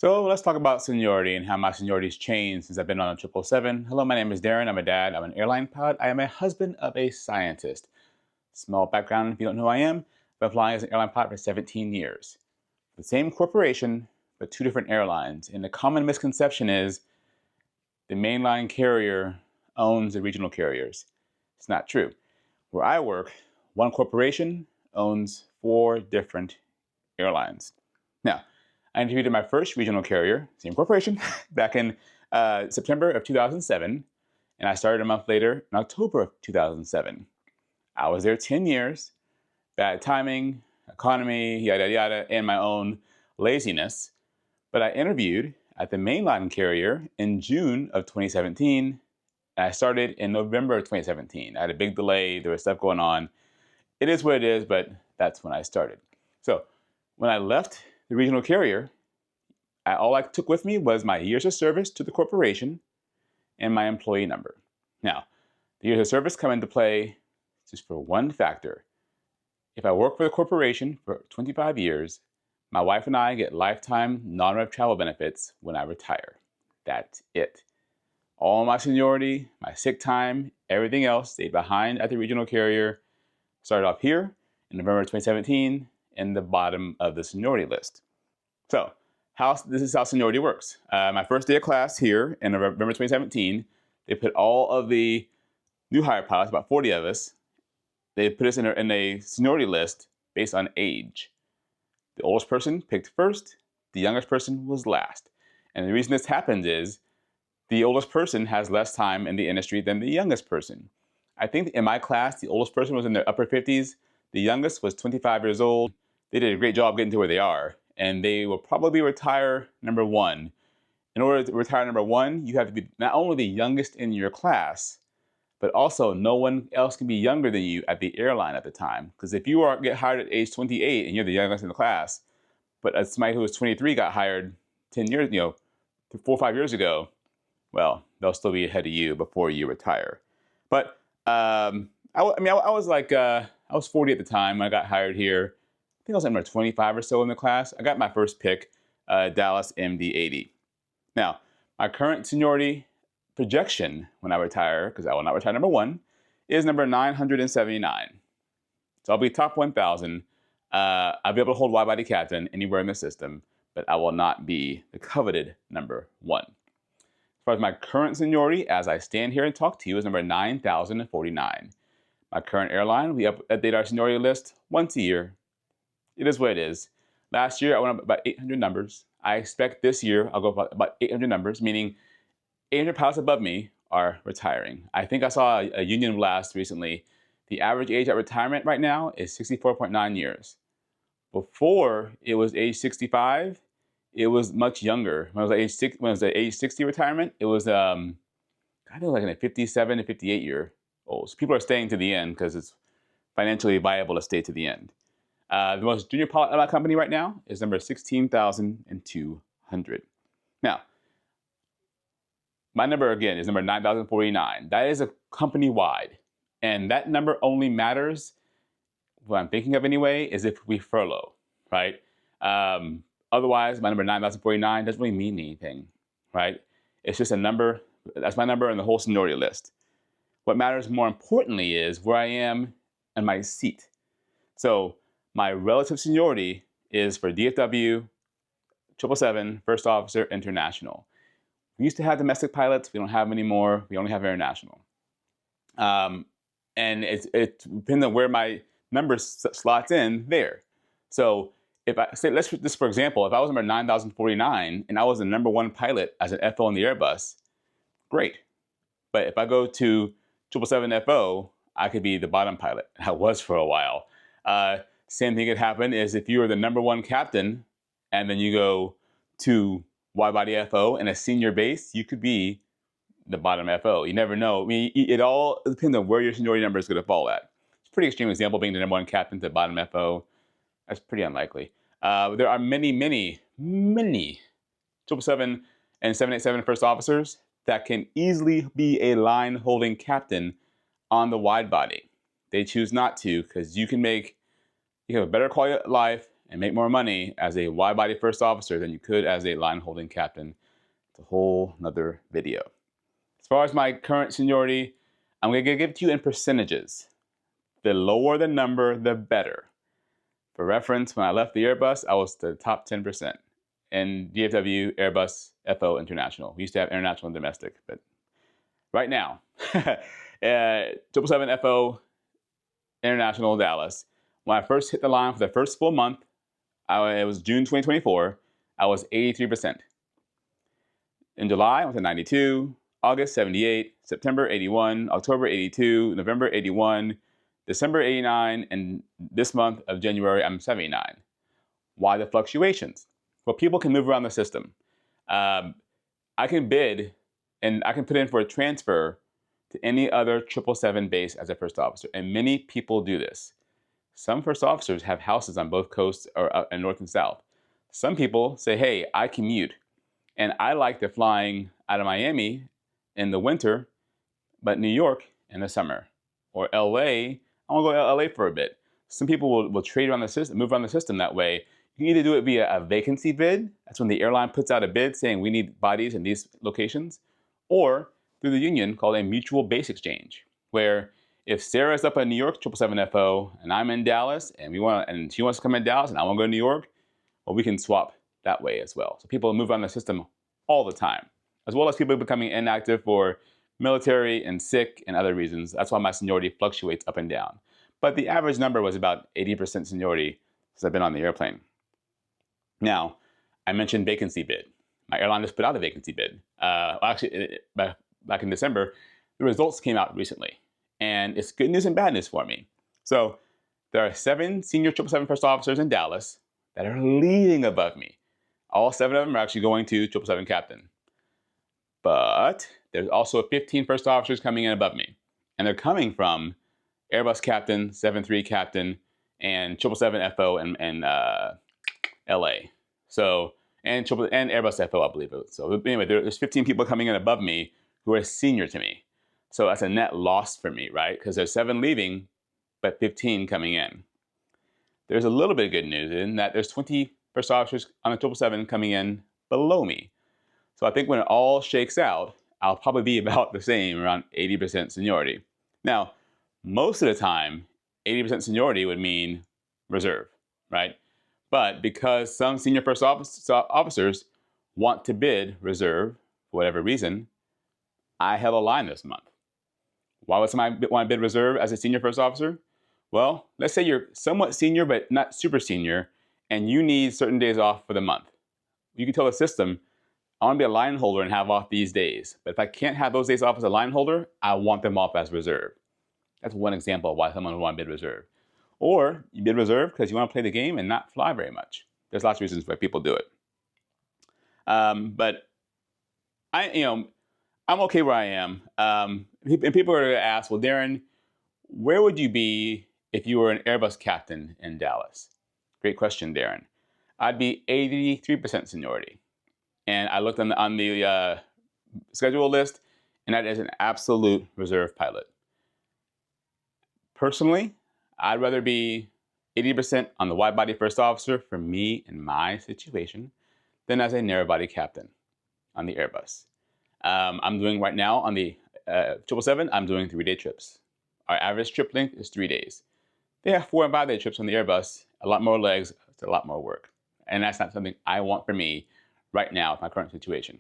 So let's talk about seniority and how my seniority's changed since I've been on a 777. Hello, my name is Darren. I'm a dad. I'm an airline pilot. I am a husband of a scientist. Small background if you don't know who I am. I've been flying as an airline pilot for 17 years. The same corporation, but two different airlines. And the common misconception is the mainline carrier owns the regional carriers. It's not true. Where I work, one corporation owns four different airlines. Now, I interviewed at my first regional carrier, same corporation, back in September of 2007, and I started a month later in October of 2007. I was there 10 years, bad timing, economy, yada, yada, and my own laziness. But I interviewed at the mainline carrier in June of 2017, and I started in November of 2017. I had a big delay. There was stuff going on. It is what it is, but that's when I started. So when I left the regional carrier, all I took with me was my years of service to the corporation and my employee number. Now, the years of service come into play just for one factor. If I work for the corporation for 25 years, my wife and I get lifetime non-rev travel benefits when I retire. That's it. All my seniority, my sick time, everything else stayed behind at the regional carrier. Started off here in November 2017 in the bottom of the seniority list. So this is how seniority works. My first day of class here in November 2017, they put all of the new hire pilots, about 40 of us, they put us in a seniority list based on age. The oldest person picked first, the youngest person was last. And the reason this happens is the oldest person has less time in the industry than the youngest person. I think in my class, the oldest person was in their upper 50s. The youngest was 25 years old. They did a great job getting to where they are, and they will probably retire number one. In order to retire number one, you have to be not only the youngest in your class, but also no one else can be younger than you at the airline at the time. Because if you get hired at age 28 and you're the youngest in the class, but somebody who was 23 got hired 10 years, 4 or 5 years ago, well, they'll still be ahead of you before you retire. But I was 40 at the time when I got hired here. I think I was number 25 or so in the class. I got my first pick, Dallas MD-80. Now, my current seniority projection when I retire, because I will not retire number one, is number 979. So I'll be top 1,000. I'll be able to hold wide-body captain anywhere in the system, but I will not be the coveted number one. As far as my current seniority, as I stand here and talk to you, is number 9,049. My current airline, we update our seniority list once a year. It is what it is. Last year, I went up about 800 numbers. I expect this year, I'll go about 800 numbers, meaning 800 pilots above me are retiring. I think I saw a union blast recently. The average age at retirement right now is 64.9 years. Before it was age 65, it was much younger. When it was the age 60 retirement, it was like in a 57 to 58 year old. So people are staying to the end because it's financially viable to stay to the end. The most junior pilot at my company right now is number 16,200. Now, my number again is number 9,049. That is a company-wide. And that number only matters, what I'm thinking of anyway, is if we furlough, right? Otherwise, my number 9,049 doesn't really mean anything, right? It's just a number. That's my number in the whole seniority list. What matters more importantly is where I am in my seat. So my relative seniority is for DFW, 777, First Officer, International. We used to have domestic pilots. We don't have them anymore. We only have international. And it depends on where my number slots in there. So if I say, let's just for example, if I was number 9,049 and I was the number one pilot as an FO on the Airbus, great. But if I go to 777 FO, I could be the bottom pilot. I was for a while. Same thing could happen is if you were the number one captain and then you go to wide-body FO and a senior base, you could be the bottom FO. You never know. I mean, it all depends on where your seniority number is going to fall at. It's a pretty extreme example being the number one captain to the bottom FO. That's pretty unlikely. There are many 777 and 787 first officers that can easily be a line-holding captain on the wide body. They choose not to because you have a better quality of life, and make more money as a wide-body first officer than you could as a line-holding captain. It's a whole nother video. As far as my current seniority, I'm going to give it to you in percentages. The lower the number, the better. For reference, when I left the Airbus, I was the top 10% in DFW, Airbus, FO International. We used to have international and domestic, but right now, 777 FO International Dallas. When I first hit the line for the first full month, it was June 2024, I was 83%. In July, I went to 92, August 78, September 81, October 82, November 81, December 89, and this month of January, I'm 79. Why the fluctuations? Well, people can move around the system. I can bid and I can put in for a transfer to any other 777 base as a first officer, and many people do this. Some first officers have houses on both coasts or in north and south. Some people say, hey, I commute, and I like the flying out of Miami in the winter, but New York in the summer. Or LA, I want to go to LA for a bit. Some people will trade around the system, move around the system that way. You can either do it via a vacancy bid. That's when the airline puts out a bid saying we need bodies in these locations. Or through the union called a mutual base exchange, where if Sarah's up in New York, 777 FO, and I'm in Dallas, and she wants to come in Dallas, and I want to go to New York, well, we can swap that way as well. So people move around the system all the time, as well as people becoming inactive for military and sick and other reasons. That's why my seniority fluctuates up and down. But the average number was about 80% seniority since I've been on the airplane. Now, I mentioned vacancy bid. My airline just put out a vacancy bid. Back in December, the results came out recently. And it's good news and bad news for me. So there are 7 senior 777 first officers in Dallas that are leading above me. All 7 of them are actually going to 777 captain. But there's also 15 first officers coming in above me. And they're coming from Airbus captain, 73 captain, and 777 FO and LA. So, and Airbus FO, I believe it. So anyway, there's 15 people coming in above me who are senior to me. So that's a net loss for me, right? Because there's 7 leaving, but 15 coming in. There's a little bit of good news in that there's 20 first officers on the 777 coming in below me. So I think when it all shakes out, I'll probably be about the same, around 80% seniority. Now, most of the time, 80% seniority would mean reserve, right? But because some senior first officers want to bid reserve for whatever reason, I held a line this month. Why would somebody want to bid reserve as a senior first officer? Well, let's say you're somewhat senior, but not super senior, and you need certain days off for the month. You can tell the system, I want to be a line holder and have off these days. But if I can't have those days off as a line holder, I want them off as reserve. That's one example of why someone would want to bid reserve. Or you bid reserve because you want to play the game and not fly very much. There's lots of reasons why people do it. But I'm okay where I am. And people are going to ask, well, Darren, where would you be if you were an Airbus captain in Dallas? Great question, Darren. I'd be 83% seniority. And I looked on the schedule list, and that is an absolute reserve pilot. Personally, I'd rather be 80% on the wide-body first officer for me in my situation than as a narrow-body captain on the Airbus. I'm doing right now on the 777, I'm doing 3-day trips. Our average trip length is 3 days. They have 4 and 5-day trips on the Airbus, a lot more legs, it's a lot more work. And that's not something I want for me right now with my current situation.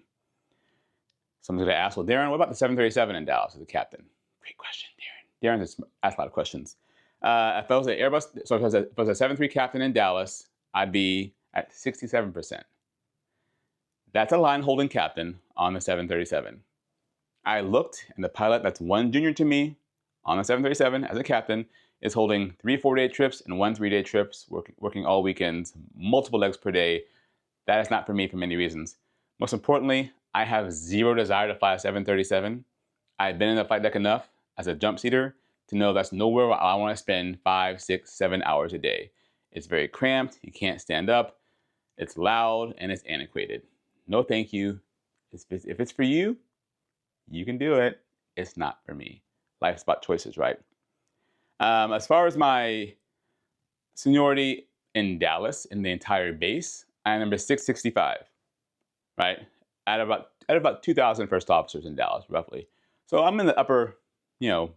Someone's going to ask, well, Darren, what about the 737 in Dallas as a captain? Great question, Darren. Darren has asked a lot of questions. If I was an Airbus, so if I was a 73 captain in Dallas, I'd be at 67%. That's a line holding captain on the 737. I looked, and the pilot that's one junior to me on the 737 as a captain is holding 3 4-day trips and 1 3-day trips, working all weekends, multiple legs per day. That is not for me for many reasons. Most importantly, I have zero desire to fly a 737. I've been in the flight deck enough as a jump seater to know that's nowhere where I want to spend 5, 6, 7 hours a day. It's very cramped, you can't stand up, it's loud, and it's antiquated. No thank you. If it's for you, you can do it. It's not for me. Life's about choices, right? As far as my seniority, in Dallas in the entire base, I am number 665, right? Out of about 2,000 first officers in Dallas, roughly. So I'm in the upper, you know,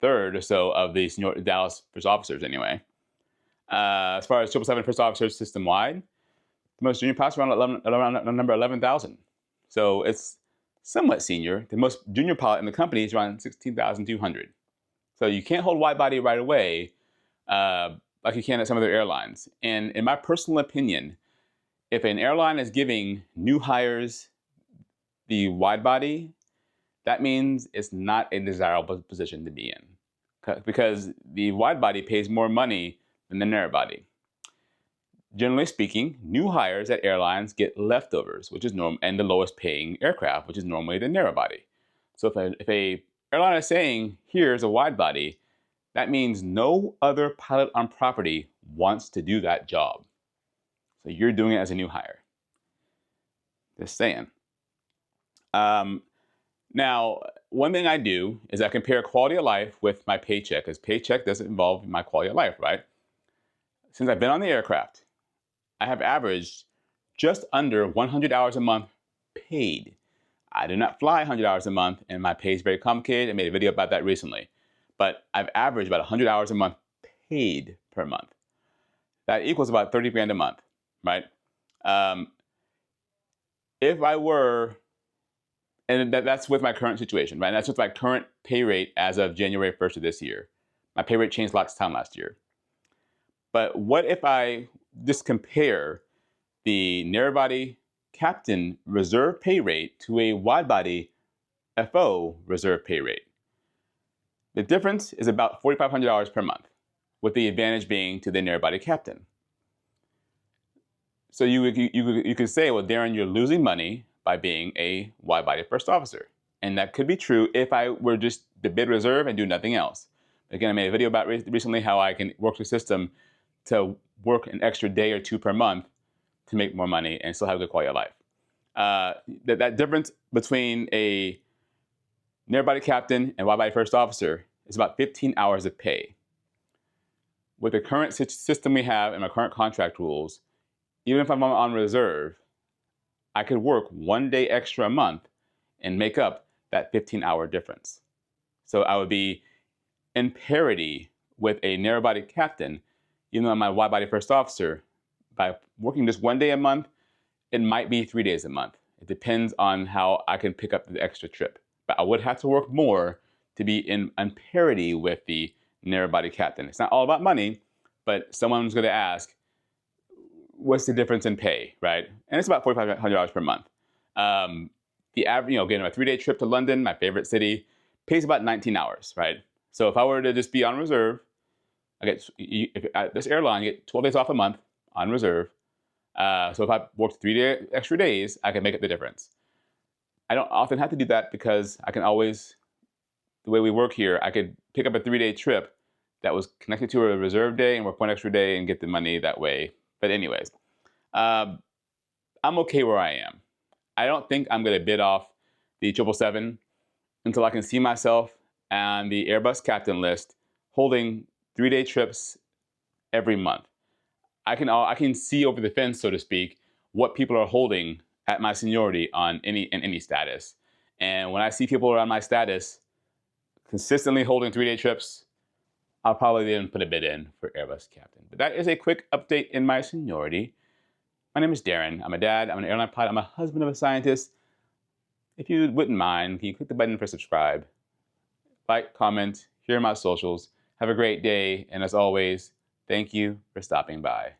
third or so of the senior Dallas first officers, anyway. As far as 777 first officers system wide, the most junior pilots are around number 11,000. So it's somewhat senior. The most junior pilot in the company is around 16,200. So you can't hold wide body right away like you can at some other airlines. And in my personal opinion, if an airline is giving new hires the wide body, that means it's not a desirable position to be in, because the wide body pays more money than the narrow body. Generally speaking, new hires at airlines get leftovers, which is normal, and the lowest paying aircraft, which is normally the narrow body. So if a airline is saying, here's a wide body, that means no other pilot on property wants to do that job. So you're doing it as a new hire. Just saying. Now, one thing I do is I compare quality of life with my paycheck, because paycheck doesn't involve my quality of life, right? Since I've been on the aircraft, I have averaged just under 100 hours a month paid. I do not fly 100 hours a month, and my pay is very complicated. I made a video about that recently. But I've averaged about 100 hours a month paid per month. That equals about 30 grand a month, right? If I were, and that's with my current situation, right? And that's with my current pay rate as of January 1st of this year. My pay rate changed lots of time last year. But what if I just compare the narrow body captain reserve pay rate to a wide body FO reserve pay rate? The difference is about $4,500 per month, with the advantage being to the narrow body captain. So you could say, well, Darren, you're losing money by being a wide body first officer. And that could be true if I were just the bid reserve and do nothing else. Again, I made a video about recently how I can work the system to work an extra day or two per month to make more money and still have a good quality of life. That difference between a narrow body captain and wide body first officer is about 15 hours of pay. With the current system we have and my current contract rules, even if I'm on reserve, I could work 1 day extra a month and make up that 15-hour difference. So I would be in parity with a narrow body captain, even though I'm a wide body first officer. By working just 1 day a month, it might be 3 days a month. It depends on how I can pick up the extra trip. But I would have to work more to be in parity with the narrow body captain. It's not all about money, but someone's going to ask, what's the difference in pay, right? And it's about $4,500 per month. The average, getting a 3-day trip to London, my favorite city, pays about 19 hours, right? So if I were to just be on reserve, this airline, I get 12 days off a month on reserve. So if I worked 3 extra days, I can make up the difference. I don't often have to do that because I can always, the way we work here, I could pick up a 3-day trip that was connected to a reserve day and work 1 extra day and get the money that way. But anyways, I'm okay where I am. I don't think I'm going to bid off the 777 until I can see myself on the Airbus captain list holding 3-day trips every month. I can see over the fence, so to speak, what people are holding at my seniority in any status. And when I see people around my status consistently holding 3-day trips, I'll probably then put a bid in for Airbus captain. But that is a quick update in my seniority. My name is Darren. I'm a dad. I'm an airline pilot. I'm a husband of a scientist. If you wouldn't mind, can you click the button for subscribe? Like, comment, share my socials. Have a great day. And as always, thank you for stopping by.